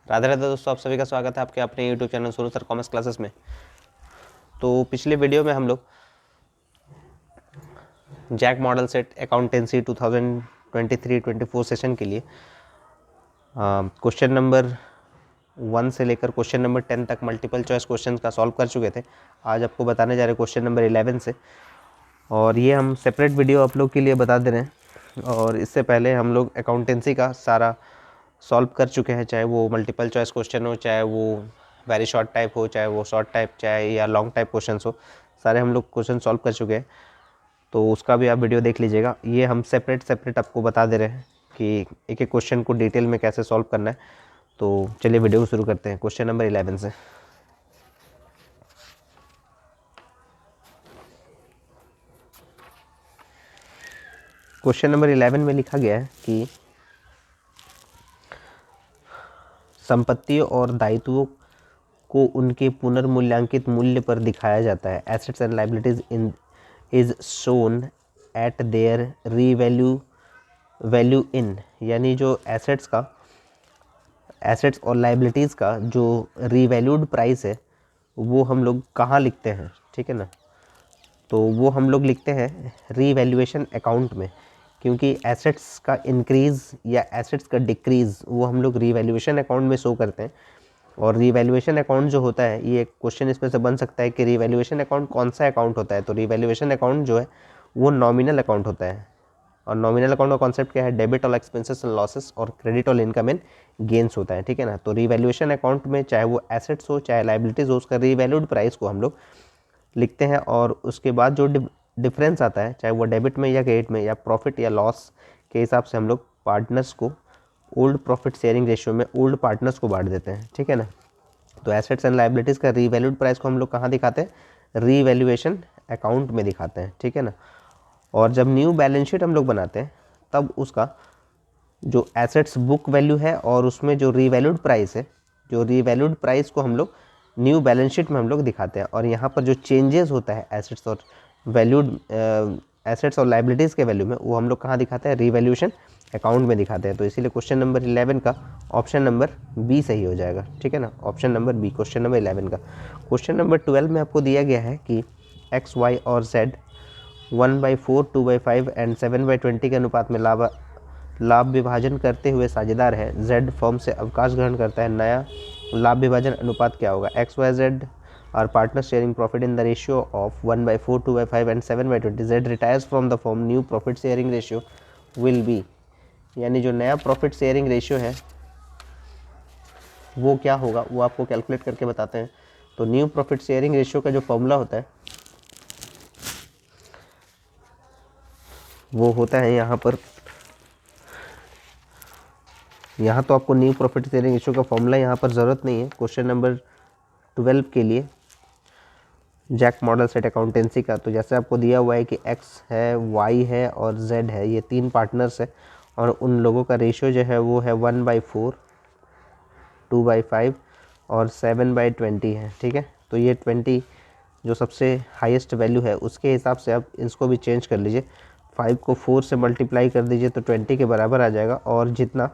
राधे राधे दोस्तों, आप सभी का स्वागत है आपके अपने यूट्यूब चैनल सुनो सर कॉमर्स क्लासेस में। तो पिछले वीडियो में हम लोग JAC model set accountancy 2023-24 session के लिए क्वेश्चन नंबर 1 से लेकर क्वेश्चन नंबर 10 तक मल्टीपल चॉइस क्वेश्चन का सॉल्व कर चुके थे। आज आपको बताने जा रहे हैं क्वेश्चन नंबर 11 से, और ये हम सेपरेट वीडियो आप लोग के लिए बता दे रहे हैं। और इससे पहले हम लोग अकाउंटेंसी का सारा सॉल्व कर चुके हैं, चाहे वो मल्टीपल चॉइस क्वेश्चन हो, चाहे वो वेरी शॉर्ट टाइप हो, चाहे वो शॉर्ट टाइप, चाहे या लॉन्ग टाइप क्वेश्चन हो, सारे हम लोग क्वेश्चन सॉल्व कर चुके हैं। तो उसका भी आप वीडियो देख लीजिएगा। ये हम सेपरेट आपको बता दे रहे हैं कि एक एक क्वेश्चन को डिटेल में कैसे सॉल्व करना है। तो चलिए वीडियो को शुरू करते हैं क्वेश्चन नंबर 11 से। क्वेश्चन नंबर 11 में लिखा गया है कि संपत्तियों और दायित्वों को उनके पुनर्मूल्यांकित मूल्य पर दिखाया जाता है। Assets and liabilities is shown eight their value in, यानी जो एसेट्स और लायबिलिटीज़ का जो रीवैल्यूड प्राइस है वो हम लोग कहाँ लिखते हैं, ठीक है ना। तो वो हम लोग लिखते हैं रीवैल्यूएशन अकाउंट में, क्योंकि एसेट्स का इंक्रीज़ या एसेट्स का डिक्रीज़ वो हम लोग रीवैल्यूएशन अकाउंट में शो करते हैं। और रीवैल्यूएशन अकाउंट जो होता है, ये क्वेश्चन इसमें से बन सकता है कि रीवैल्यूएशन अकाउंट कौन सा अकाउंट होता है। तो रीवैल्यूएशन अकाउंट जो है वो नॉमिनल अकाउंट होता है। और नॉमिनल अकाउंट का कॉन्सेप्ट क्या है? Debit all expenses and losses और credit all income and gains होता है, ठीक है ना। तो रीवैल्यूएशन अकाउंट में चाहे वो एसेट्स हो चाहे लायबिलिटीज़ हो, उसका रीवैल्यूड प्राइस को हम लोग लिखते हैं। और उसके बाद जो डिफरेंस आता है, चाहे वो डेबिट में या क्रेडिट में या प्रॉफिट या लॉस के हिसाब से हम लोग पार्टनर्स को ओल्ड प्रॉफिट शेयरिंग रेशियो में ओल्ड पार्टनर्स को बांट देते हैं, ठीक है ना। तो एसेट्स एंड लायबिलिटीज़ का रीवैल्यूड प्राइस को हम लोग कहाँ दिखाते हैं? रीवैल्यूएशन अकाउंट में दिखाते हैं, ठीक है ना। और जब न्यू बैलेंस शीट हम लोग बनाते हैं तब उसका जो एसेट्स बुक वैल्यू है और उसमें जो रीवैल्यूड प्राइस है, जो रीवैल्यूड प्राइस को हम लोग न्यू बैलेंस शीट में हम लोग दिखाते हैं। और यहाँ पर जो चेंजेस होता है एसेट्स और वैल्यूड एसेट्स और लायबिलिटीज़ के वैल्यू में, वो हम लोग कहाँ दिखाते हैं? रीवैल्यूएशन अकाउंट में दिखाते हैं। तो इसीलिए क्वेश्चन नंबर 11 का ऑप्शन नंबर बी सही हो जाएगा, ठीक है ना। Option number B question number 11 का। क्वेश्चन नंबर 12 में आपको दिया गया है कि एक्स, वाई और जेड 1/4, 2/5 एंड 7/20 के अनुपात में लाभ विभाजन करते हुए साझेदार है। जेड फर्म से अवकाश ग्रहण करता है। नया लाभ विभाजन अनुपात क्या होगा? X, Y, Z are partner sharing profit in the ratio of 1/4, 2/5 and 7/20। Z retires from the firm, new profit sharing ratio will be, यानी जो नया प्रॉफिट शेयरिंग रेशियो है वो क्या होगा, वो आपको कैलकुलेट करके बताते हैं। तो न्यू प्रॉफिट शेयरिंग रेशियो का जो फॉर्मूला होता है वो होता है यहाँ पर, यहाँ तो आपको न्यू प्रॉफिट शेयरिंग रेशियो का फॉर्मूला यहाँ पर ज़रूरत नहीं है। क्वेश्चन नंबर 12 के लिए जैक मॉडल सेट अकाउंटेंसी का, तो जैसे आपको दिया हुआ है कि एक्स है, वाई है और जेड है, ये 3 पार्टनर्स है और उन लोगों का रेशियो जो है वो है 1/4, 2/5 और 7/20 है, ठीक है। तो ये 20 जो सबसे हाईएस्ट वैल्यू है उसके हिसाब से आप इसको भी चेंज कर लीजिए। 5 को 4 से मल्टीप्लाई कर दीजिए तो 20 के बराबर आ जाएगा। और जितना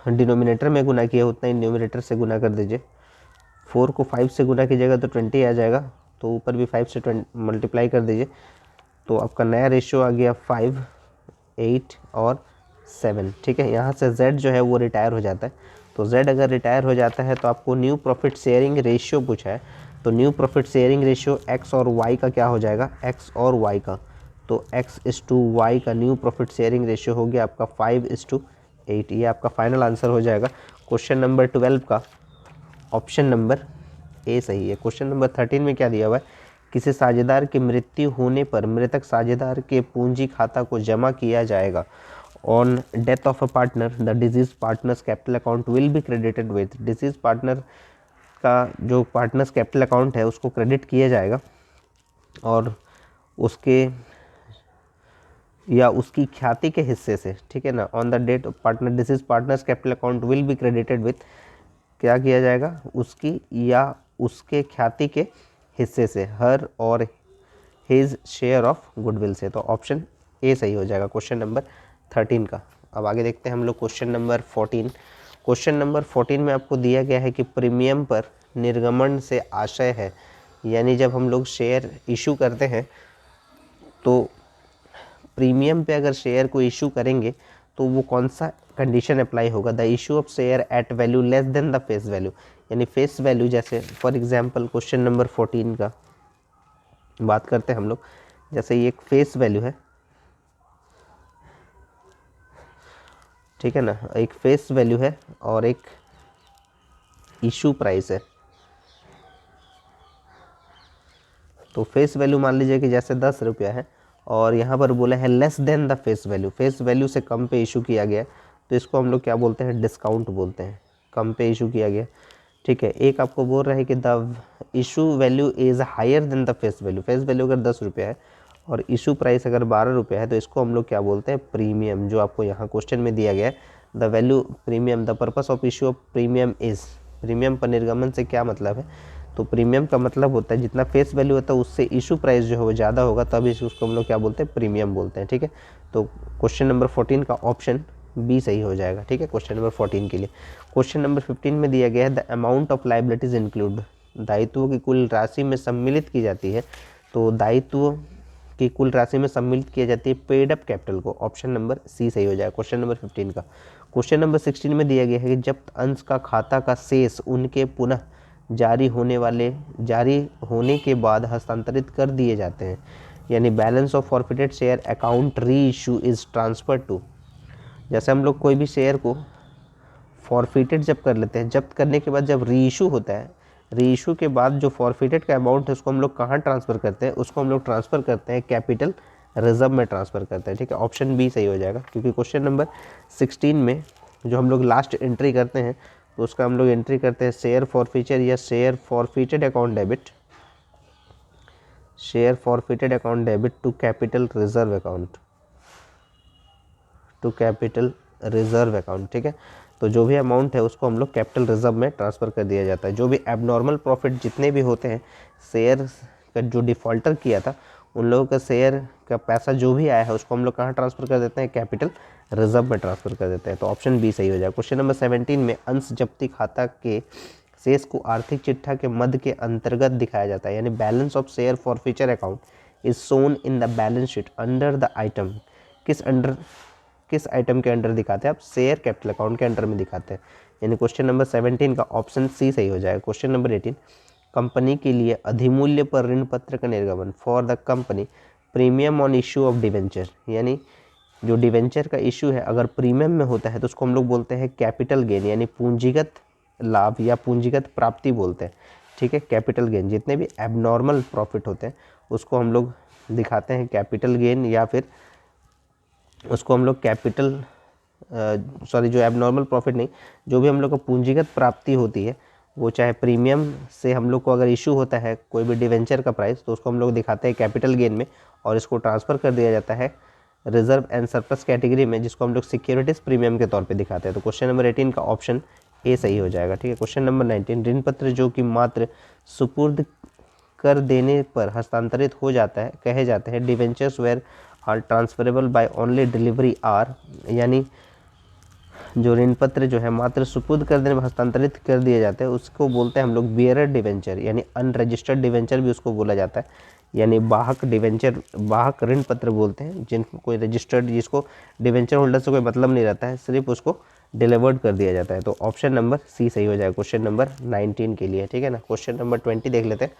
डिनोमिनेटर में गुना किया उतना ही न्यूमरेटर से गुना कर दीजिए। 4 को 5 से गुना कीजिएगा तो 20 आ जाएगा, तो ऊपर भी 5 से मल्टीप्लाई कर दीजिए। तो आपका नया रेशियो आ गया 5, 8 और 7, ठीक है। यहाँ से Z जो है वो रिटायर हो जाता है। तो Z अगर रिटायर हो जाता है तो आपको न्यू प्रॉफिट शेयरिंग रेशियो पूछा है। तो new profit sharing ratio X और Y का क्या हो जाएगा? X और Y का, तो X/Y का न्यू प्रॉफिट शेयरिंग रेशियो हो गया आपका 5/8। ये आपका फाइनल आंसर हो जाएगा क्वेश्चन नंबर 12 का ऑप्शन नंबर ए सही है। क्वेश्चन नंबर 13 में क्या दिया हुआ है? किसी साझेदार की मृत्यु होने पर मृतक साझेदार के पूंजी खाता को जमा किया जाएगा। On death of a partner the disease partners capital account will be credited with, disease partner का जो पार्टनर्स कैपिटल अकाउंट है उसको क्रेडिट किया जाएगा और उसके या उसकी ख्याति के हिस्से से, ठीक है ना। On the date of partner decease partner's capital account will be credited with, क्या किया जाएगा? उसकी या उसके ख्याति के हिस्से से, हर और हिज शेयर ऑफ गुडविल से। तो ऑप्शन ए सही हो जाएगा क्वेश्चन नंबर 13 का। अब आगे देखते हैं हम लोग क्वेश्चन नंबर 14। क्वेश्चन नंबर 14 में आपको दिया गया है कि प्रीमियम पर निर्गमन से आशय है, यानी जब हम लोग शेयर इशू करते हैं तो प्रीमियम पे अगर शेयर को इशू करेंगे तो वो कौन सा कंडीशन अप्लाई होगा, the issue of share eight value less than the face value, यानी फेस वैल्यू जैसे फॉर एग्जांपल क्वेश्चन नंबर 14 का बात करते हैं हम लोग, जैसे ये एक फेस वैल्यू है, ठीक है ना, एक फेस वैल्यू है और एक इशू प्राइस है। तो फेस वैल्यू मान लीजिए कि जैसे 10 रुपया है और यहाँ पर बोला है less than the face value, face value से कम पे इशू किया गया, तो इसको हम लोग क्या बोलते हैं, डिस्काउंट बोलते हैं, कम पे इशू किया गया, ठीक है। एक आपको बोल रहा है कि the issue value is higher than the face value, face value अगर 10 रुपया है और इशू प्राइस अगर 12 रुपया है, तो इसको हम लोग क्या बोलते हैं, प्रीमियम, जो आपको यहाँ क्वेश्चन में दिया गया है, the value premium, the purpose of issue of premium is, premium पर निर्गमन से क्या मतलब है, तो प्रीमियम का मतलब होता है जितना फेस वैल्यू होता है उससे इशू प्राइस जो है वो ज़्यादा होगा, तभी उसको हम लोग क्या बोलते हैं, प्रीमियम बोलते हैं, ठीक है। तो क्वेश्चन नंबर 14 का ऑप्शन बी सही हो जाएगा, ठीक है, क्वेश्चन नंबर 14 के लिए। क्वेश्चन नंबर 15 में दिया गया है the amount of liabilities include, दायित्वों की कुल राशि में सम्मिलित की जाती है, तो दायित्व की कुल राशि में सम्मिलित की जाती है पेड अप कैपिटल को, ऑप्शन नंबर सी सही हो जाएगा क्वेश्चन नंबर 15 का। क्वेश्चन नंबर 16 में दिया गया है कि जब्त अंश का खाता का शेष उनके पुनः जारी होने के बाद हस्तांतरित कर दिए जाते हैं, यानी balance of forfeited share account री इशू इज ट्रांसफर टू, जैसे हम लोग कोई भी शेयर को फॉरफिटेड जब कर लेते हैं, जब्त करने के बाद जब री इशू होता है, री इशू के बाद जो फॉरफिटेड का अमाउंट है उसको हम लोग कहाँ ट्रांसफ़र करते हैं, उसको हम लोग ट्रांसफ़र करते हैं कैपिटल रिजर्व में ट्रांसफ़र करते हैं, ठीक है, ऑप्शन बी सही हो जाएगा। क्योंकि क्वेश्चन नंबर 16 में जो हम लोग लास्ट एंट्री करते हैं तो उसका हम लोग एंट्री करते हैं शेयर फॉरफीचर या share forfeited account debit, share forfeited account debit to capital reserve account, to capital reserve account, ठीक है। तो जो भी अमाउंट है उसको हम लोग कैपिटल रिजर्व में ट्रांसफ़र कर दिया जाता है। जो भी एबनॉर्मल प्रॉफिट जितने भी होते हैं, शेयर का जो डिफ़ॉल्टर किया था उन लोगों का शेयर का पैसा जो भी आया है उसको हम लोग कहाँ ट्रांसफ़र कर देते हैं, कैपिटल रिजर्व में ट्रांसफ़र कर देते हैं, तो ऑप्शन बी सही हो जाएगा। क्वेश्चन नंबर 17 में अंश जब्ती खाता के शेष को आर्थिक चिट्ठा के मद के अंतर्गत दिखाया जाता है, यानी balance of share forfeiture account is shown in the balance sheet under the item, किस आइटम के अंडर दिखाते हैं आप, शेयर कैपिटल अकाउंट के अंडर में दिखाते हैं, यानी क्वेश्चन नंबर 17 का ऑप्शन सी सही हो जाएगा। क्वेश्चन नंबर 18 कंपनी के लिए अधिमूल्य पर ऋण पत्र का निर्गमन, for the company premium on issue of debenture, यानी जो डिवेंचर का इशू है अगर प्रीमियम में होता है तो उसको हम लोग बोलते हैं कैपिटल गेन, यानी पूंजीगत लाभ या पूंजीगत प्राप्ति बोलते हैं, ठीक है, कैपिटल गेन। जितने भी एबनॉर्मल प्रॉफिट होते हैं उसको हम लोग दिखाते हैं कैपिटल गेन, या फिर उसको हम लोग कैपिटल जो एबनॉर्मल प्रॉफिट नहीं, जो भी हम लोग को पूंजीगत प्राप्ति होती है वो चाहे प्रीमियम से हम लोग को अगर इशू होता है कोई भी डिवेंचर का प्राइस तो उसको हम लोग दिखाते हैं कैपिटल गेन में और इसको ट्रांसफ़र कर दिया जाता है रिजर्व एंड सरप्लस कैटेगरी में, जिसको हम लोग सिक्योरिटीज़ प्रीमियम के तौर पे दिखाते हैं। तो क्वेश्चन नंबर 18 का ऑप्शन ए सही हो जाएगा, ठीक है। क्वेश्चन नंबर 19 ऋण पत्र जो कि मात्र सुपुर्द कर देने पर हस्तांतरित हो जाता है कहे जाते हैं debentures where are transferable by only delivery are, यानी जो ऋण पत्र जो है मात्र सुपुर्द कर देने पर हस्तांतरित कर दिए जाते हैं उसको बोलते हैं हम लोग बियरर डिवेंचर, यानी अनरजिस्टर्ड डिवेंचर भी उसको बोला जाता है, यानी बाहक डिवेंचर, बाहक ऋण पत्र बोलते हैं जिनको कोई रजिस्टर्ड, जिसको डिवेंचर होल्डर से कोई मतलब नहीं रहता है, सिर्फ उसको डिलीवर्ड कर दिया जाता है, तो ऑप्शन नंबर सी सही हो जाएगा क्वेश्चन नंबर 19 के लिए, ठीक है ना। क्वेश्चन नंबर 20 देख लेते हैं।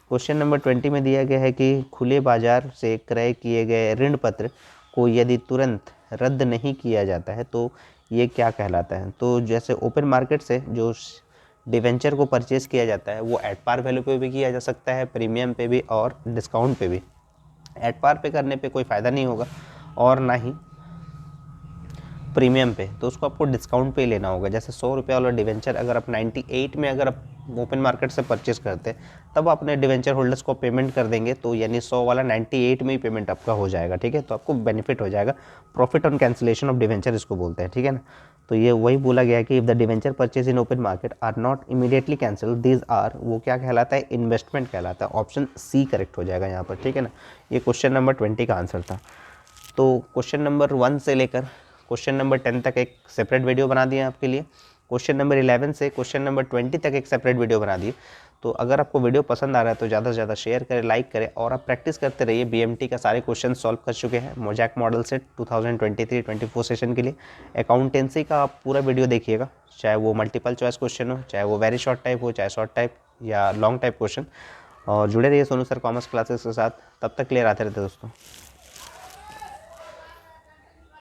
क्वेश्चन नंबर 20 में दिया गया है कि खुले बाजार से क्रय किए गए ऋण पत्र को यदि तुरंत रद्द नहीं किया जाता है तो ये क्या कहलाता है, तो जैसे ओपन मार्केट से जो डिवेंचर को परचेज़ किया जाता है वो एट पार वैल्यू पे भी किया जा सकता है, प्रीमियम पे भी और डिस्काउंट पे भी। एट पार पे करने पे कोई फ़ायदा नहीं होगा और ना ही प्रीमियम पे, तो उसको आपको डिस्काउंट पे लेना होगा। जैसे 100 रुपये वाला डिवेंचर अगर आप 98 में अगर आप ओपन मार्केट से परचेस करते हैं तब अपने डिवेंचर होल्डर्स को पेमेंट कर देंगे, तो यानी 100 वाला 98 में ही पेमेंट आपका हो जाएगा, ठीक है, तो आपको बेनिफिट हो जाएगा। Profit on cancellation of debenture इसको बोलते हैं, ठीक है ना। तो ये वही बोला गया है कि if the debenture purchase in open market are not immediately cancel these are, वो क्या कहलाता है, इन्वेस्टमेंट कहलाता है, ऑप्शन सी करेक्ट हो जाएगा यहाँ पर, ठीक है ना। ये क्वेश्चन नंबर 20 का आंसर था। तो क्वेश्चन नंबर 1 से लेकर क्वेश्चन नंबर 10 तक एक सेपरेट वीडियो बना दिया आपके लिए। क्वेश्चन नंबर 11 से क्वेश्चन नंबर 20 तक एक सेपरेट वीडियो बना दिए। तो अगर आपको वीडियो पसंद आ रहा है तो ज़्यादा से ज़्यादा शेयर करें, लाइक करें और आप प्रैक्टिस करते रहिए। बीएमटी का सारे क्वेश्चन सॉल्व कर चुके हैं मोजैक मॉडल सेट 2023-24 सेशन के लिए। अकाउंटेंसी का आप पूरा वीडियो देखिएगा, चाहे वो मल्टीपल चॉइस क्वेश्चन हो, चाहे वो वेरी शॉर्ट टाइप हो, चाहे शॉर्ट टाइप या लॉन्ग टाइप क्वेश्चन। और जुड़े रहिए सोनू सर कॉमर्स क्लासेस के साथ। तब तक क्लियर आते रहते दोस्तों।